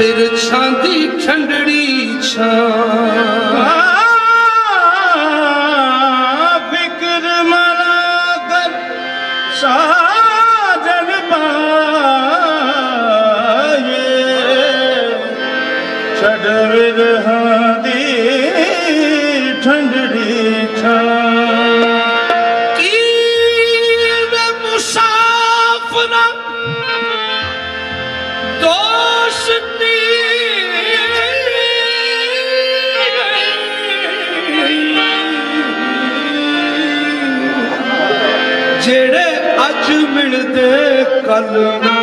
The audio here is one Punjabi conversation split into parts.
बिरछां दी ठंडड़ी छां फिक्र मना कर साजन पाए छड़ विरहां दी ठंडड़ी छां जेड़े अज मिलदे कल ना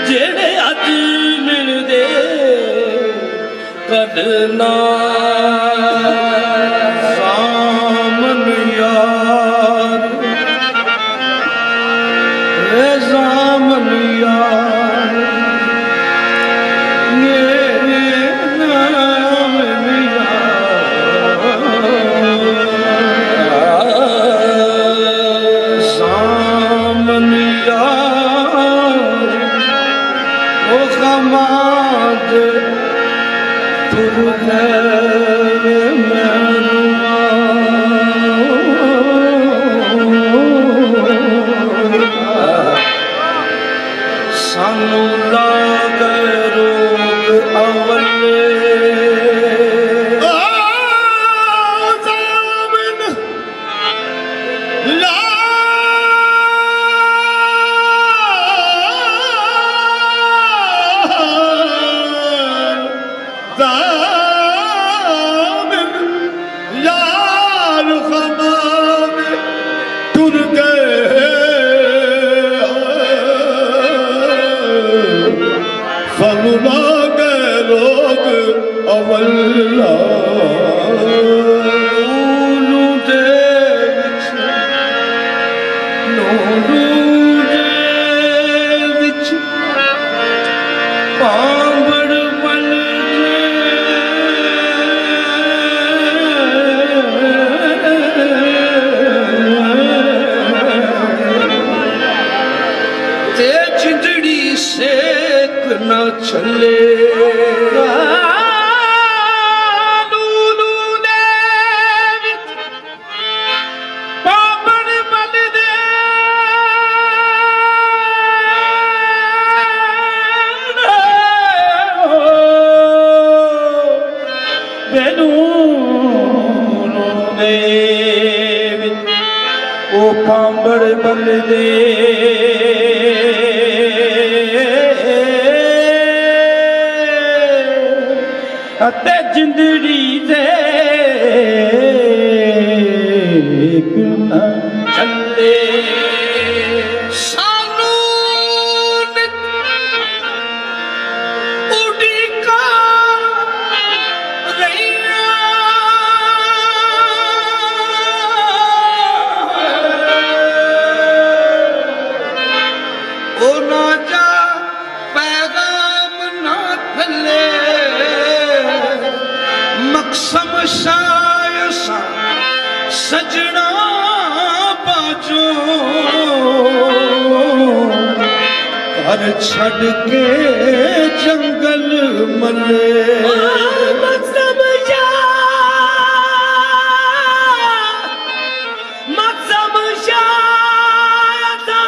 जेड़े अज मिलदे कल ना सानू लाग रोग अवले सानू लाग रोग अवला ना चले पापड़ बल दे ओ पापड़ बल दे ਅਤੇ ਜਿੰਦੜੀ ਦੇ ਕਿਨਾ ਚੱਲੇ ਸਾਨੂੰ ਉਡੀਕਾ ਰਹੀਆਂ ਉਹ ਨਾ ਜਾ ਪੈਗਾਮ ਨਾ ਥੱਲੇ मकसम शायसा सजना बाजो घर छड़ के जंगल मले मकसम शायसा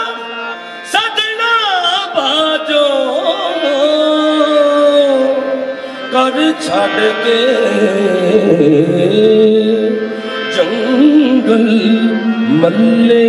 सजना बाजो घर छड़ के जंगल मल्ले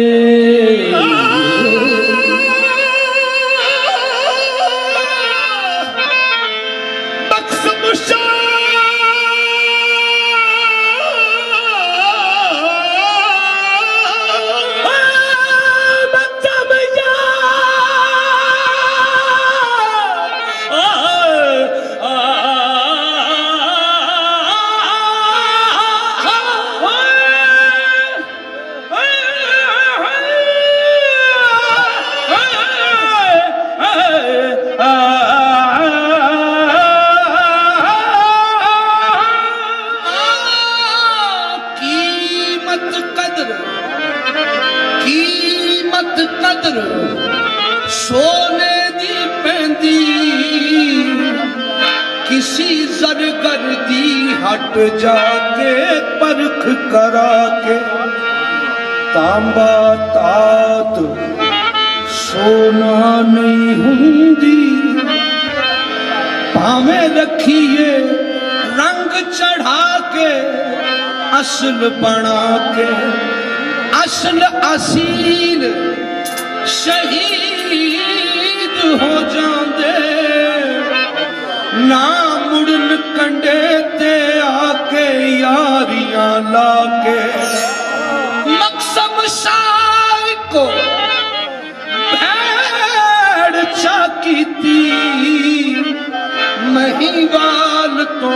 कदर सोने दी पैंदी किसी ज़रगर दी हट जाके परख करा के तांबा तात सोना नहीं हुंदी भावें रखिए रंग चढ़ा के असल बना के असल असील शहीद हो जांदे ना मुड़न कंडे ते आके यारियां लाके मकसम शाह को भेड़ चाकी थी महिवाल तो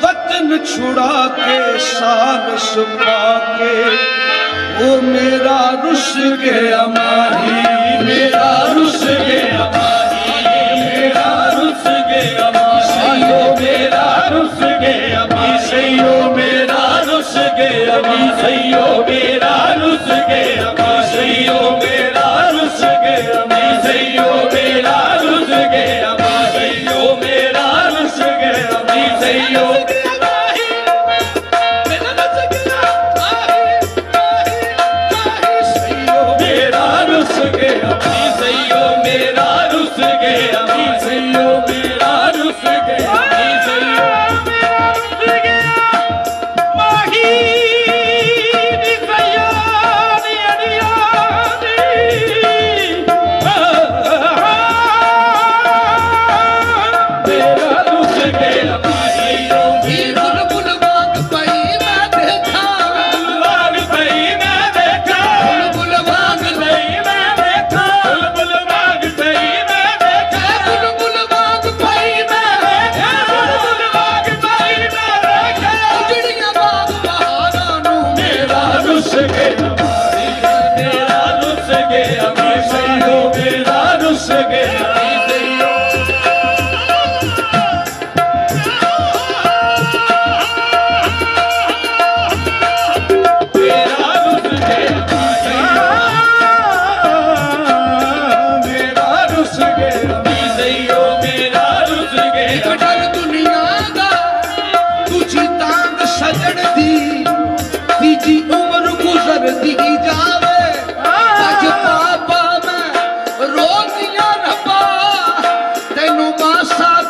वतन छुड़ा के साल सुपा के वो मेरा रुस गया माही मेरा रुस गया माही मेरा रुस गया माही मेरा रुस गया माही मेरा रुस गया माही मेरा रुस गया माही मेरा रुस गया माही मेरा रुस गया माही मेरा रुस गया माही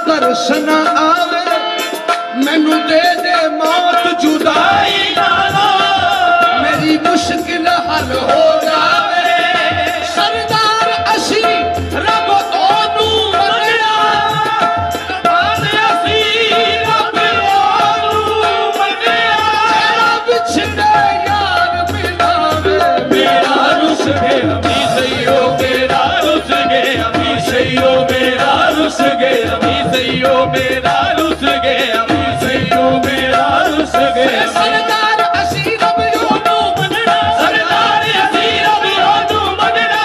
दर्शन आवे मैनू दे दे मौत जुदाई नालो मेरी मुश्किल हल हो जावे सरदार असी रब ओनू मनिया असी रब ओनू मनिया तेरा बिछड़े यार मिलावे मेरा रुस गया मी सईयो मेरा रुस गया मी सईयो मेरा रुस गया मेरा रुस गया सईयो मेरा रुस गया सरदार असी रब ओनू मनना सरदार असी रब ओनू मनना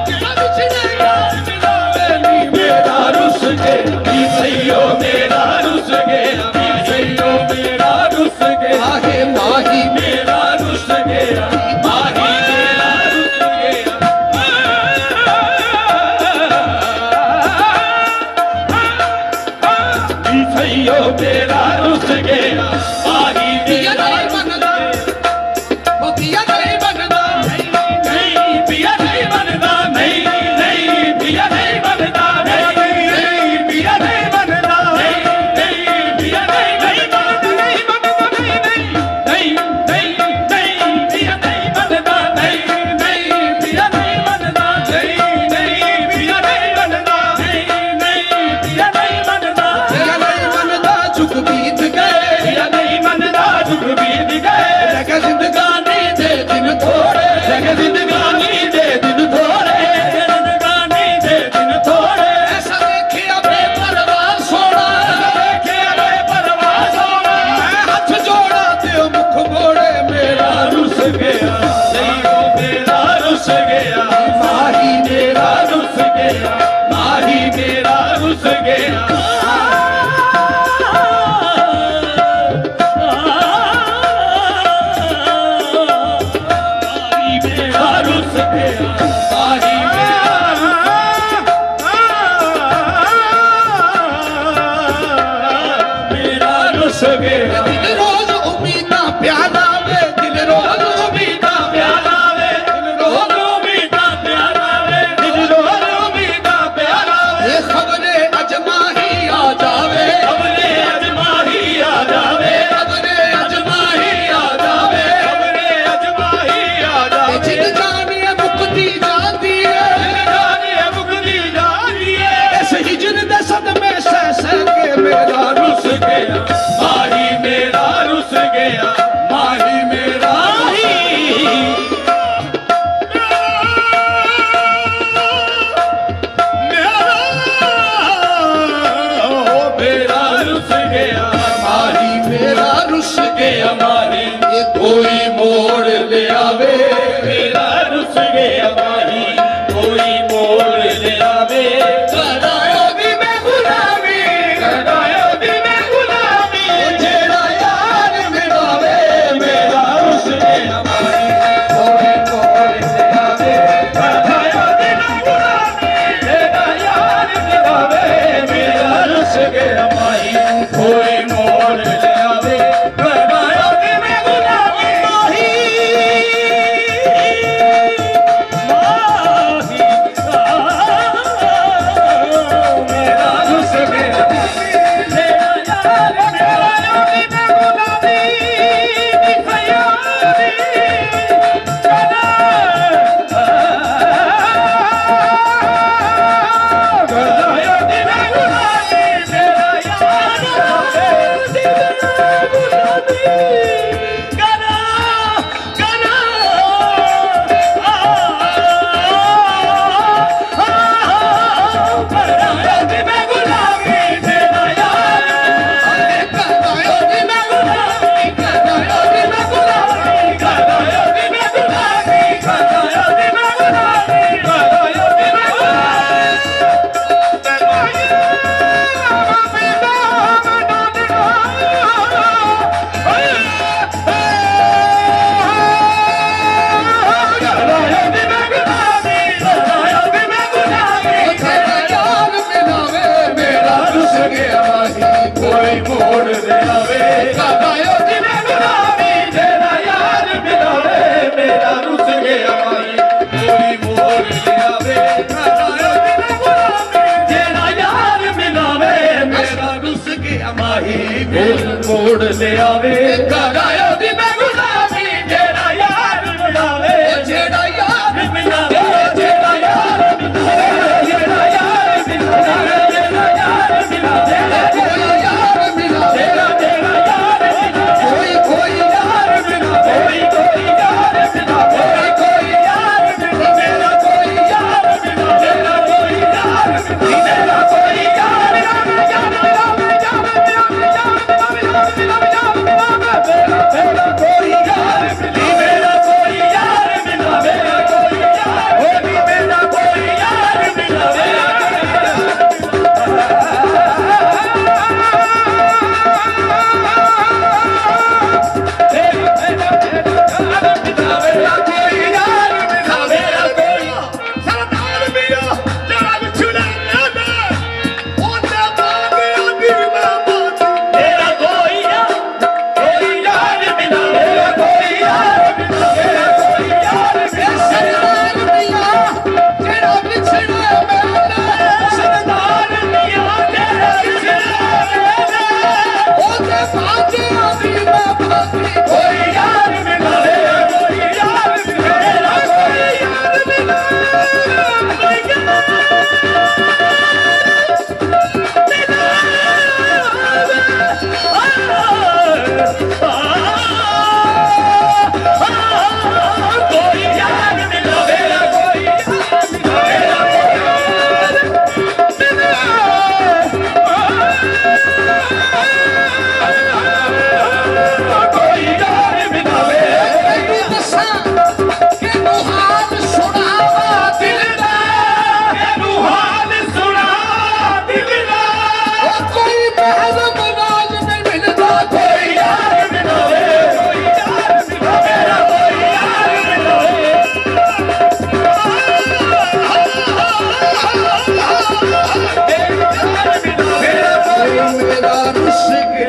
तेरा बिछड़े यार मिलावे मेरा रुस गया सईयो मेरा रुस गया सईयो मेरा रुस गया आहे माही मेरा रुस गया माही मेरा रुस गया सईयो मेरा रुस गया माही पिया नहीं बनदा वो पिया नहीं बनदा नहीं पिया नहीं बनदा नहीं पिया नहीं बनदा नहीं पिया नहीं बनदा नहीं पिया नहीं बनदा नहीं पिया नहीं बनदा नहीं पिया नहीं बनदा नहीं पिया नहीं बनदा पिया नहीं बनदा झुक बीत गए या नहीं मनदा झुक बीत गए जगह जिंदगानी दे दिन थोड़े जगह जिंदगानी दे दिन थोड़े जिंदगानी दे दिन थोड़े ऐसा देखे अपने परवाह सोना देखे अपने परवाह सोना मैं हाथ जोड़ा ते मुख मोड़े मेरा रुस गया सईयो मेरा रुस गया माही मेरा रुस गया माही मेरा रुस गया रुस गया ਮਾਹੀ ਮੇਰਾ ਰੁੱਸ ਗਿਆ ਦਿਲ ਰੋਜ਼ ਉਮੀਦਾਂ ਪਿਆਲਾ ਵੇ ਦਿਲ ਰੋਜ਼ ਉਮੀਦਾਂ ਪਿਆਲਾ ਵੇ ਰੋਜ਼ ਉਮੀਦਾਂ ਪਿਆਲਾ ਵੇ ਰੋਜ਼ ਉਮੀਦਾਂ ਪਿਆਲਾ ਵੇ ਇਹ ਖਬਰੇ ਅਜਮਾਹੀ ਆ ਜਾਵੇ ਖਬਰੇ ਅਜਮਾਹੀ ਆ ਜਾਵੇ ਖਬਰੇ ਅਜਮਾਹੀ ਆ ਜਾਵੇ ਖਬਰੇ ਅਜਮਾਹੀ ਆ ਇਹ ਜਾਵੇ ਜਿੰਦ ਜਾਨੀਏ ਮੁਕਤੀ ਜਾਂਦੀ ਏ ਜਾਨੀਏ ਮੁਕਤੀ ਜਾਂਦੀ ਏ ਇਸ ਹਿਜਰ ਦੇ ਸਦਮੇ ਸਹਿ ਸਹਿ ਕੇ ਮੇਰਾ ਰੁੱਸ ਗਿਆ ਮਾਹੀ ਮੇਰਾ ਰੁੱਸ ਗਿਆ ਮਾਹੀ ਮੇਰਾ ਮੇਰਾ ਰੁੱਸ ਗਿਆ ਮਾਹੀ ਮੇਰਾ ਰੁੱਸ ਗਿਆ ਮਾਹੀ ਇਹ ਕੋਈ ਮੋੜ ਲਿਆਵੇ ਮੇਰਾ ਰੁੱਸ ਗਿਆ ਮਾਹੀ ਕੋਈ ਮੋੜ ਲਿਆਵੇ ਕਰਾਇਆ ਵੀ ਮੈਂ ਗੁਲਾਮੀ ਕਰਾਇਆ ਵੀ ਮੈਂ ਗੁਲਾਮੀ ਜਿਹੜਾ ਯਾਰ ਮਿਲਾਵੇ ਮੇਰਾ ਰੁੱਸ ਗਿਆ ਮਾਹੀ ਕੋਈ ਮੋੜ ਲਿਆਵੇ ਕਰਾਇਆ ਵੀ ਮੈਂ ਗੁਲਾਮੀ ਜਿਹੜਾ ਯਾਰ ਮਿਲਾਵੇ ਮੇਰਾ ਰੁੱਸ ਗਿਆ ਮਾਹੀ ਕੋਈ ਮੋੜ ਲਿਆਵੇ ਕਰਾਇਆ ਵੀ ਮੈਂ ਗੁਲਾਮੀ ਮਾਹੀ ਮੇਰਾ ਰੁੱਸ ਗਿਆ ਮੇਰਾ ਯਾਰ ਮੇਰਾ ਵੀ ਮੈਂ ਗੁਲਾਮੀ ਦੀ ਖਿਆਲੀ ਕਰਾਇਆ ਦੀ ਮੈਂ ਗੁਲਾਮੀ ਮੇਰਾ ਯਾਰ ਦੀ ਮੈਂ ਗੁਲਾਮੀ ਕਰਾ ਕਰਾਇਆ ਦੀ ਮੈਂ ਗੁਲਾਮੀ ਮੇਰਾ ਯਾਰ ਕਰਾਇਆ ਵੀ ਮੈਂ ਗੁਲਾਮੀ ਕਰਾਇਆ ਦੀ ਮੈਂ ਗੁਲਾਮੀ ਕਰਾਇਆ ਦੀ ਮੈਂ ਗੁਲਾਮੀ ਕਰਾਇਆ ਦੀ ਮੈਂ ਗੁਲਾਮੀ ਕਰਾਇਆ ਦੀ ਮੈਂ ਯਾਰ ਮਿਲਾਵੇ ਮੇਰਾ ਰੁੱਸ ਗਿਆ ਮਾਹੀ ਕੋਈ ਮੋੜ ਲਿਆਵੇ ਕਰਾਇਆ ਜੀ ਮੈਂ ਗੁਲਾਮੀ ਤੇਰਾ ਯਾਰ ਮਿਲਾਵੇ ਮੇਰਾ ਰੁੱਸ ਗਿਆ ਮਾਹੀ ਕੋਈ ਮੋੜ ਲਿਆਵੇ ਕਰਾਇਆ ਜੀ ਮੈਂ ਗੁਲਾਮੀ ਤੇਰਾ ਯਾਰ ਮਿਲਾਵੇ ਮੇਰਾ ਰੁੱਸ ਗਿਆ ਮਾਹੀ ਮੋੜ ਲਿਆਵੇ ਕਰਾਇਆ ਜੀ ਮੈਂ ਗੁਲਾਮੀ ਤੇਰਾ ਯਾਰ ਮਿਲਾਵੇ ਜਿਹੜਾ ਯਾਰ ਮਿਲਾਵੇ ਜਿਹੜਾ ਯਾਰ ਮਿਲਾਵੇ ਜਿਹੜਾ ਯਾਰ ਮਿਲਾਵੇ ਜਿਹੜਾ ਯਾਰ ਮਿਲਾਵੇ ਕੋਈ ਯਾਰ ਮਿਲਾਵੇ ਤੇਰਾ ਤੇਰਾ ਯਾਰ ਮਿਲਾਵੇ ਕੋਈ ਯਾਰ ਮਿਲਾਵੇ ਕੋਈ ਯਾਰ ਮਿਲਾਵੇ ਕੋਈ ਯਾਰ ਮਿਲਾਵੇ ਮੇਰਾ ਕੋਈ ਯਾਰ ਮਿਲਾਵੇ ਮੇਰਾ ਕੋਈ ਯਾਰ ਮਿਲਾਵੇ ਮੇਰਾ ਕੋਈ ਯਾਰ ਮਿਲਾਵੇ ਜਾਵੇ ਜਾਵੇ ਜਾਵੇ ਜਾਵੇ ਜਾਵੇ ਜਾਵੇ ਜਾਵੇ ਮੇਰਾ ਕੋਈ ਯਾਰ ਮਿਲੀ ਮੇਰਾ ਕੋਈ ਯਾਰ ਮਿਲਾਵੇ ਕੋਈ ਯਾਰ ਹੋਲੀ ਮੇਰਾ ਕੋਈ ਯਾਰ ਮਿਲਾਵੇ ਮੇਰਾ ਕੋਈ ਯਾਰ ਮਿਲਾਵੇ ਕੋਈ ਸਰਦਾਰ ਮੀਆਂ ਜਿਹੜਾ ਵਿਛੜਾ ਲੈਂਦਾ ਉਹਦਾ ਬਾਗੇ ਆਦੀ ਮੈਂ ਬਾਤ ਮੇਰਾ ਕੋਈ ਯਾਰ ਮਿਲਾਵੇ ਕੋਈ ਯਾਰ ਮਿਲਾਵੇ ਕੋਈ ਯਾਰ ਸਰਦਾਰ ਮੀਆਂ ਜਿਹੜਾ ਵਿਛੜਿਆ ਮੇਰਾ ਸਰਦਾਰ ਮੀਆਂ ਜਿਹੜਾ ਵਿਛੜਾ ਲੈਂਦਾ ਉਹਦੇ ਬਾਝਿਆਂ ਦੀ ਮੈਂ ਬਾਕੀ ਕੋਈ ਯਾਰ ਮਿਲਾਵੇ ਕੋਈ ਯਾਰ ਮੇਰਾ ਕੋਈ ਯਾਰ ਕੋਈ ਯਾਰ ਮਿਲਾਵੇ ਕੋਈ ਕੋਈ ਯਾਰ ਮਿਲਾਵੇ ਤੈਨੂੰ ਦੱਸਾਂ ਕਿ ਤੂੰ ਹਾਲ ਸੁਣਾਵਾ ਦੀ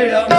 ਗਿਆ